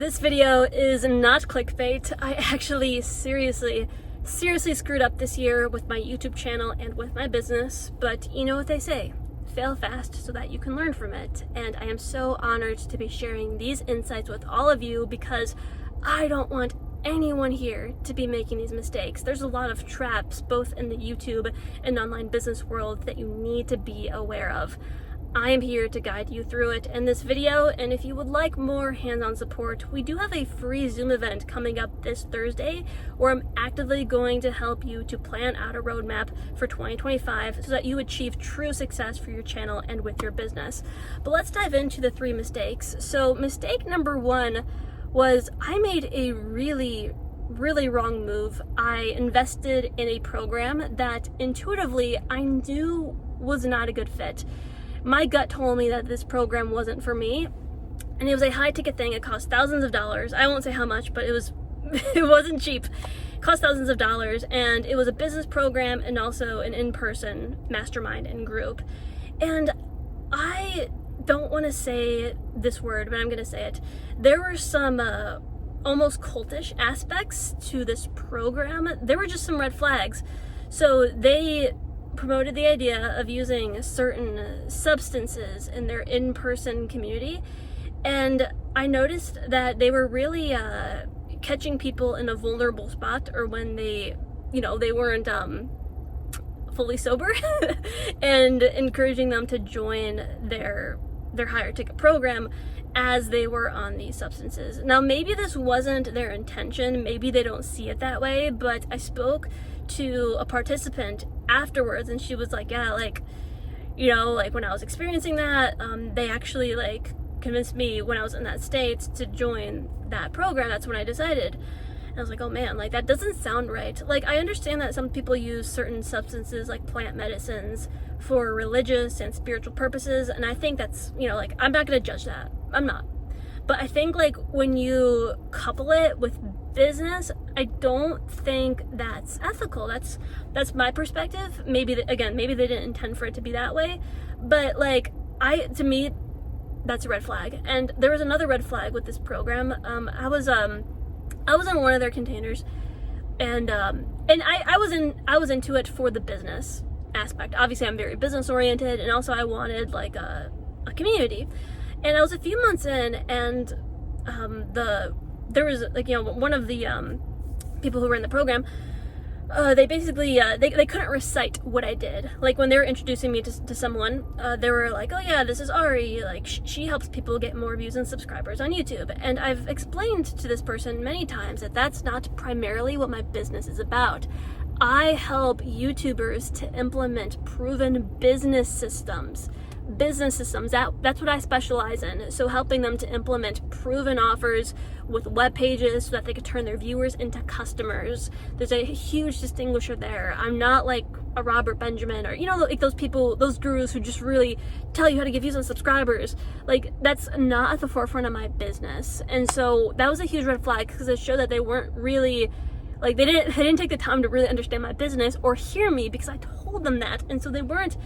This video is not clickbait. I actually seriously screwed up this year with my YouTube channel and with my business, but you know what they say, fail fast so that you can learn from it. And I am so honored to be sharing these insights with all of you because I don't want anyone here to be making these mistakes. There's a lot of traps both in the YouTube and online business world that you need to be aware of. I am here to guide you through it in this video, and if you would like more hands-on support, we do have a free Zoom event coming up this Thursday where I'm actively going to help you to plan out a roadmap for 2025 so that you achieve true success for your channel and with your business. But let's dive into the 3 mistakes. So mistake number 1 was I made a really wrong move. I invested in a program that intuitively I knew was not a good fit. My gut told me that this program wasn't for me, and it was a high ticket thing. It cost thousands of dollars. I won't say how much, but it wasn't cheap. It cost thousands of dollars, and it was a business program and also an in-person mastermind and group. And I don't want to say this word, but I'm going to say it. There were some almost cultish aspects to this program. There were just some red flags. So they promoted the idea of using certain substances in their in-person community, and I noticed that they were really catching people in a vulnerable spot, or when they weren't fully sober and encouraging them to join their higher ticket program as they were on these substances. Now, maybe this wasn't their intention, maybe they don't see it that way, but I spoke to a participant afterwards and she was like, yeah, when I was experiencing that, they actually convinced me when I was in that state to join that program. That's when I decided. And I was like, oh man, that doesn't sound right. I understand that some people use certain substances like plant medicines for religious and spiritual purposes, and I think that's, I'm not gonna judge that. I'm not. But I think when you couple it with business, I don't think that's ethical. That's my perspective. Maybe they didn't intend for it to be that way, but to me, that's a red flag. And there was another red flag with this program. I was in one of their containers, and I was into it for the business aspect. Obviously, I'm very business oriented, and also I wanted a community. And I was a few months in, and there was one of the people who were in the program. They basically they couldn't recite what I did. When they were introducing me to someone, they were like, "Oh yeah, this is Ari. She helps people get more views and subscribers on YouTube." And I've explained to this person many times that that's not primarily what my business is about. I help YouTubers to implement proven business systems. That's what I specialize in. So helping them to implement proven offers with web pages so that they could turn their viewers into customers. There's a huge distinguisher there. I'm not like a Robert Benjamin or those people, those gurus who just really tell you how to get views and subscribers. That's not at the forefront of my business. And so that was a huge red flag because it showed that they weren't really they didn't take the time to really understand my business or hear me, because I told them that. And so they weren't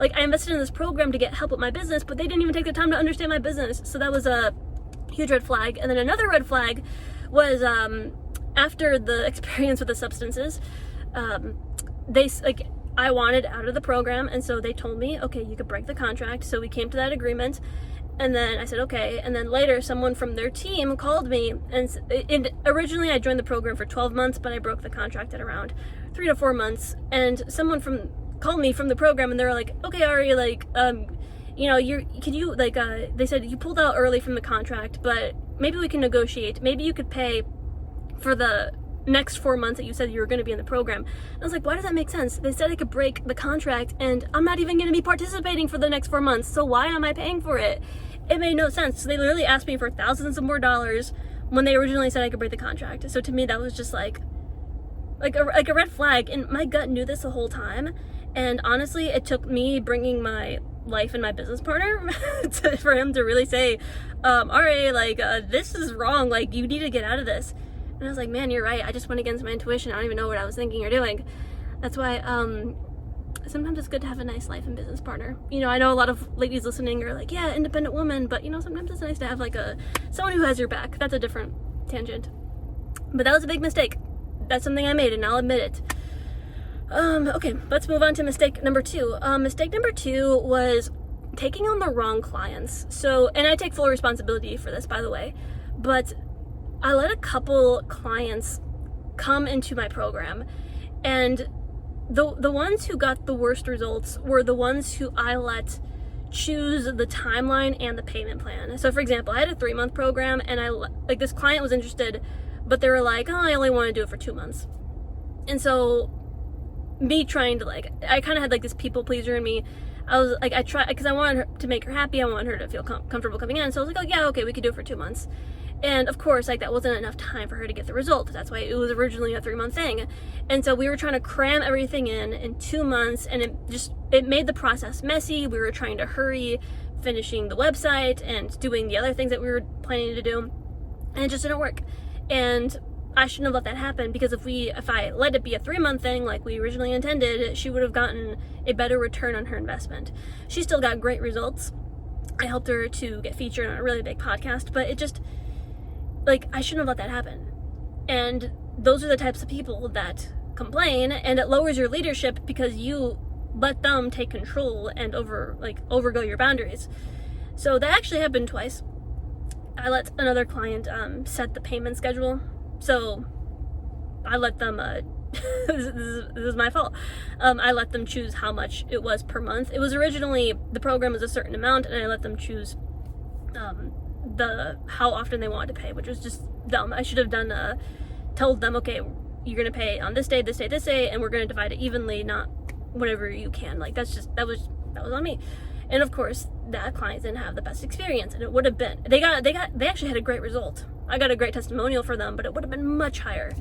I invested in this program to get help with my business, but they didn't even take the time to understand my business. So that was a huge red flag. And then another red flag was after the experience with the substances, I wanted out of the program, and so they told me, okay, you could break the contract. So we came to that agreement, and then I said, okay. And then later, someone from their team called me, and originally I joined the program for 12 months, but I broke the contract at around 3 to 4 months. And someone called me from the program, and they were like, okay, Ari, they said you pulled out early from the contract, but maybe we can negotiate. Maybe you could pay for the next 4 months that you said you were going to be in the program. And I was like, why does that make sense? They said I could break the contract, and I'm not even going to be participating for the next 4 months, so why am I paying for it? It made no sense. So they literally asked me for thousands of more dollars when they originally said I could break the contract. So to me, that was just like a red flag, and my gut knew this the whole time. And honestly, it took me bringing my life and my business partner for him to really say, Ari, this is wrong. You need to get out of this. And I was like, man, you're right. I just went against my intuition. I don't even know what I was thinking or doing. That's why sometimes it's good to have a nice life and business partner. You know, I know a lot of ladies listening are like, yeah, independent woman, but you know, sometimes it's nice to have like someone who has your back. That's a different tangent. But that was a big mistake. That's something I made, and I'll admit it. Okay, let's move on to mistake number 2. Mistake number 2 was taking on the wrong clients. So, and I take full responsibility for this, by the way, but I let a couple clients come into my program, and the ones who got the worst results were the ones who I let choose the timeline and the payment plan. So for example, I had a 3-month program, and this client was interested, but they were like, oh, I only want to do it for 2 months. And so me trying to I kind of had like this people pleaser in me. I was like, I tried, because I wanted her to make her happy. I wanted her to feel comfortable coming in. So I was like, oh yeah, okay, we could do it for 2 months. And of course, like, that wasn't enough time for her to get the result. That's why it was originally a 3-month thing. And so we were trying to cram everything in 2 months, and it made the process messy. We were trying to hurry finishing the website and doing the other things that we were planning to do, and it just didn't work. And I shouldn't have let that happen, because if I let it be a 3-month thing like we originally intended, she would have gotten a better return on her investment. She still got great results. I helped her to get featured on a really big podcast, but it just, I shouldn't have let that happen. And those are the types of people that complain, and it lowers your leadership because you let them take control and overgo your boundaries. So that actually happened twice. I let another client set the payment schedule. So I let them, this is my fault. I let them choose how much it was per month. It was originally, the program was a certain amount, and I let them choose how often they wanted to pay, which was just dumb. I should have told them, okay, you're going to pay on this day, this day, this day, and we're going to divide it evenly, not whenever you can. That was on me. And of course, that client didn't have the best experience, and it would have been, they actually had a great result. I got a great testimonial for them, but it would have been much higher.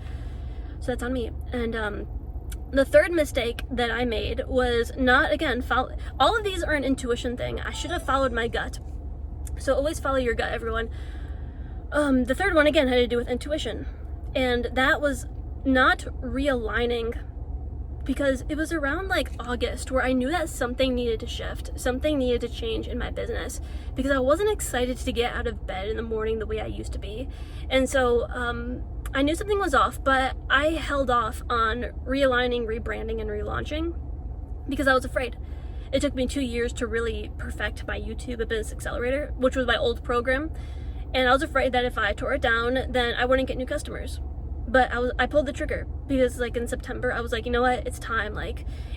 So that's on me. And the third mistake that I made was not, again, all of these are an intuition thing. I should have followed my gut. So always follow your gut, everyone. The third one, again, had to do with intuition. And that was not realigning, because it was around August where I knew that something needed to shift, something needed to change in my business, because I wasn't excited to get out of bed in the morning the way I used to be. And so I knew something was off, but I held off on realigning, rebranding, and relaunching because I was afraid. It took me 2 years to really perfect my YouTube Business Accelerator, which was my old program. And I was afraid that if I tore it down, then I wouldn't get new customers. But I pulled the trigger, because in September, I was like, you know what, it's time.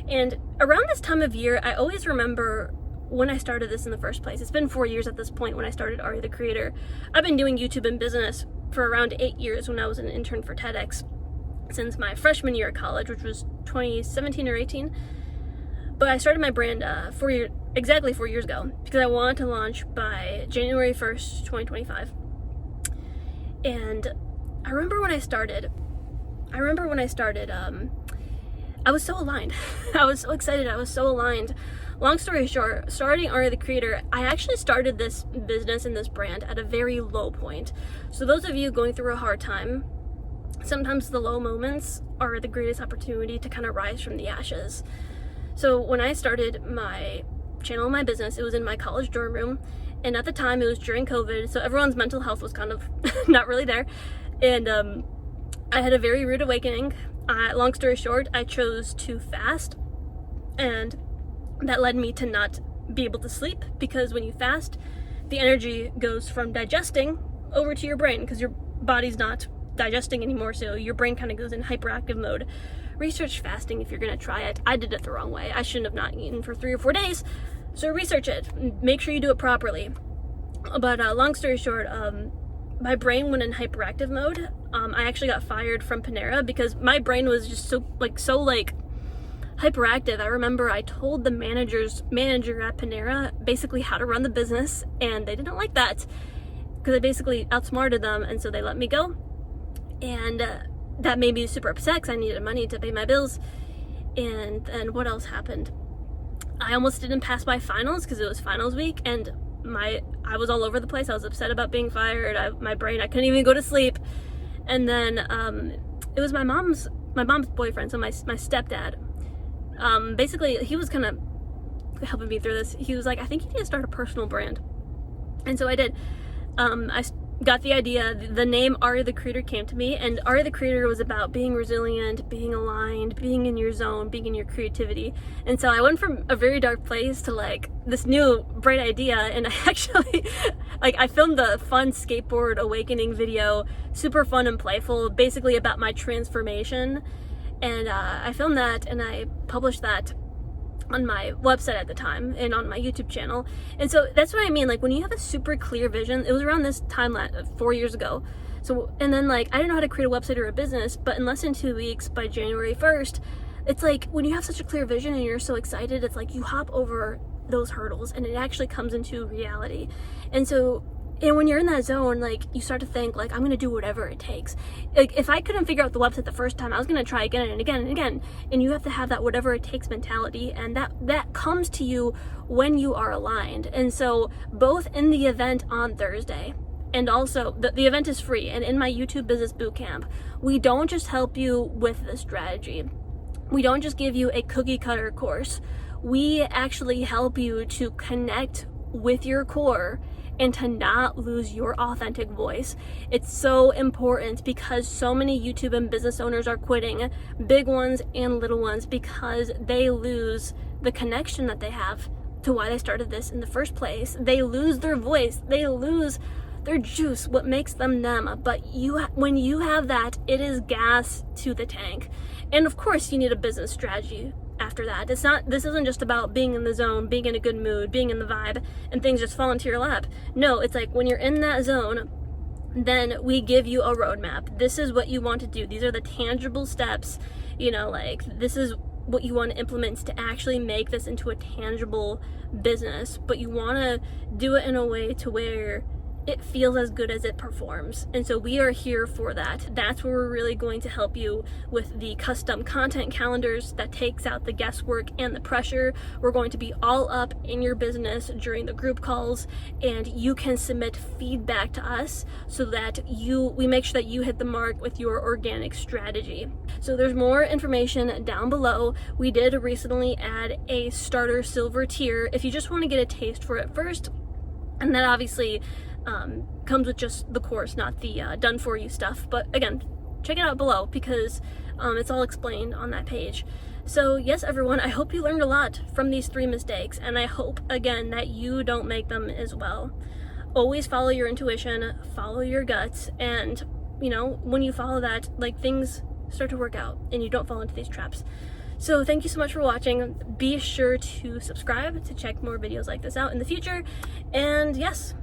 And around this time of year, I always remember when I started this in the first place. It's been 4 years at this point when I started Ari the Creator. I've been doing YouTube and business for around 8 years when I was an intern for TEDx, since my freshman year of college, which was 2017 or 18. But I started my brand exactly 4 years ago, because I wanted to launch by January 1st, 2025. And I remember when I started, I was so aligned. I was so excited. I was so aligned. Long story short, starting Ari the Creator, I actually started this business and this brand at a very low point. So those of you going through a hard time, sometimes the low moments are the greatest opportunity to kind of rise from the ashes. So when I started my channel, my business, it was in my college dorm room. And at the time, it was during COVID, so everyone's mental health was kind of not really there. And I had a very rude awakening. Long story short, I chose to fast, and that led me to not be able to sleep, because when you fast, the energy goes from digesting over to your brain, because your body's not digesting anymore, so your brain kind of goes in hyperactive mode. Research fasting if you're going to try it. I did it the wrong way. I shouldn't have not eaten for 3 or 4 days, so research it. Make sure you do it properly. But long story short, my brain went in hyperactive mode. I actually got fired from Panera because my brain was just so hyperactive. I remember I told the manager at Panera basically how to run the business, and they didn't like that because I basically outsmarted them, and so they let me go. And that made me super upset because I needed money to pay my bills. And what else happened? I almost didn't pass my finals because it was finals week, and I was all over the place. I was upset about being fired. My brain, I couldn't even go to sleep. And then it was my mom's boyfriend, so my stepdad. Basically, he was kind of helping me through this. He was like, I think you need to start a personal brand. And so I did. I got the idea. The name Aria the Creator came to me, and Aria the Creator was about being resilient, being aligned, being in your zone, being in your creativity. And so I went from a very dark place to like this new bright idea, and I actually I filmed the fun skateboard awakening video, super fun and playful, basically about my transformation. And I filmed that and I published that on my website at the time and on my YouTube channel. And so that's what I mean, like when you have a super clear vision. It was around this time 4 years ago. So, and then like I didn't know how to create a website or a business, but in less than 2 weeks, by January 1st, it's like when you have such a clear vision and you're so excited, it's like you hop over those hurdles and it actually comes into reality. And so, and when you're in that zone, like you start to think like, I'm gonna do whatever it takes. Like if I couldn't figure out the website the first time, I was gonna try again and again and again. And you have to have that whatever it takes mentality, and that comes to you when you are aligned. And so both in the event on Thursday, and also the event is free, and in my YouTube Business Bootcamp, we don't just help you with the strategy. We don't just give you a cookie cutter course. We actually help you to connect with your core and to not lose your authentic voice. It's so important because so many YouTube and business owners are quitting, big ones and little ones, because they lose the connection that they have to why they started this in the first place. They lose their voice, they lose their juice, what makes them them. But when you have that, it is gas to the tank. And of course you need a business strategy after that. This isn't just about being in the zone, being in a good mood, being in the vibe, and things just fall into your lap. No, it's like when you're in that zone, then we give you a roadmap. This is what you want to do. These are the tangible steps, like this is what you want to implement to actually make this into a tangible business. But you want to do it in a way to where it feels as good as it performs. And so we are here for that. That's where we're really going to help you with the custom content calendars that takes out the guesswork and the pressure. We're going to be all up in your business during the group calls, and you can submit feedback to us so that we make sure that you hit the mark with your organic strategy. So there's more information down below. We did recently add a starter silver tier if you just want to get a taste for it first. And that obviously comes with just the course, not the done for you stuff. But again, check it out below because it's all explained on that page. So yes, everyone, I hope you learned a lot from these 3 mistakes, and I hope again that you don't make them as well. Always follow your intuition, follow your guts, and when you follow that, like things start to work out and you don't fall into these traps. So thank you so much for watching. Be sure to subscribe to check more videos like this out in the future. And yes,